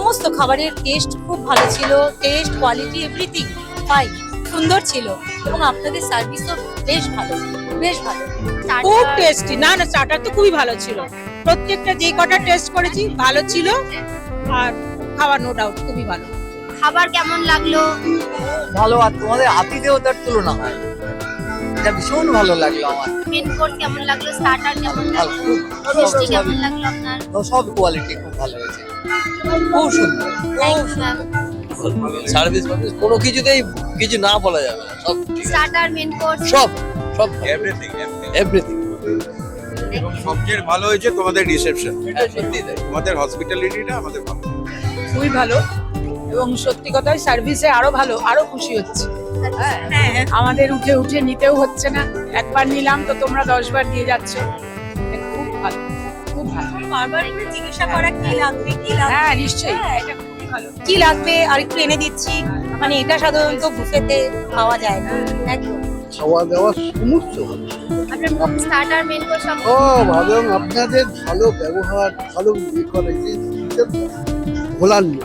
সমস্ত খাবারের টেস্ট খুব ভালো ছিল, টেস্ট কোয়ালিটি এভরিথিং ফাইন, সুন্দর ছিল এবং আপনাদের সার্ভিসও বেশ ভালো, বেশ ভালো। খুব টেস্টি। না না, স্টার্টার তো খুবই ভালো ছিল, প্রত্যেকটা যে কটা টেস্ট করেছি ভালো ছিল, আর খাবার নো ডাউট খুবই ভালো। খাবার কেমন লাগলো? ভালো, আর তোমাদের আতিথেয়তার তুলনা হয়, এটা ভীষণ ভালো লাগলো আমার। মেন কোর্স কেমন লাগলো? স্টার্টার কেমন ভালো, লাগলো? খুব মিষ্টি কেমন লাগলো আপনার? সব কোয়ালিটি খুব ভালো হয়েছে, খুব সুন্দর। Thank you ma'am. সার্ভিস কোনো কিছুতেই কিছু না বলা যাবে না, সব ঠিক আছে। স্টার্টার, মেন কোর্স সব সব এভরিথিং এভরিথিং এবং সবচেয়ে ভালো হয়েছে তোমাদের রিসেপশন, সত্যি তাই। তোমাদের হসপিটালিটিটা আমাদের ভালো। খুবই ভালো, এবং সত্যি কথাই সার্ভিসে আরো ভালো, আরো খুশি হচ্ছে। হ্যাঁ, আমাদের উঠে উঠে নিতেও হচ্ছে না, একবার নিলাম তো তোমরা 10 বার দিয়ে যাচ্ছ। খুব ভালো, খুব ভালো। বারবার করে জিজ্ঞাসা করা কি লাগবে কি লাগবে, হ্যাঁ নিশ্চয়ই, এটা খুবই ভালো। কি লাগবে আর একটু এনে দিচ্ছি, মানে এটা সাধারণত বুফেতে পাওয়া যায় না। একদম খাওয়া দাওয়া সমস্ত ভালো। আপনার স্টার্টার, মেন কোর্স সব ও ভালো, এবং আপনাদের ভালো ব্যবহার, ভালো ইয়ে করে, ভোলার নেই।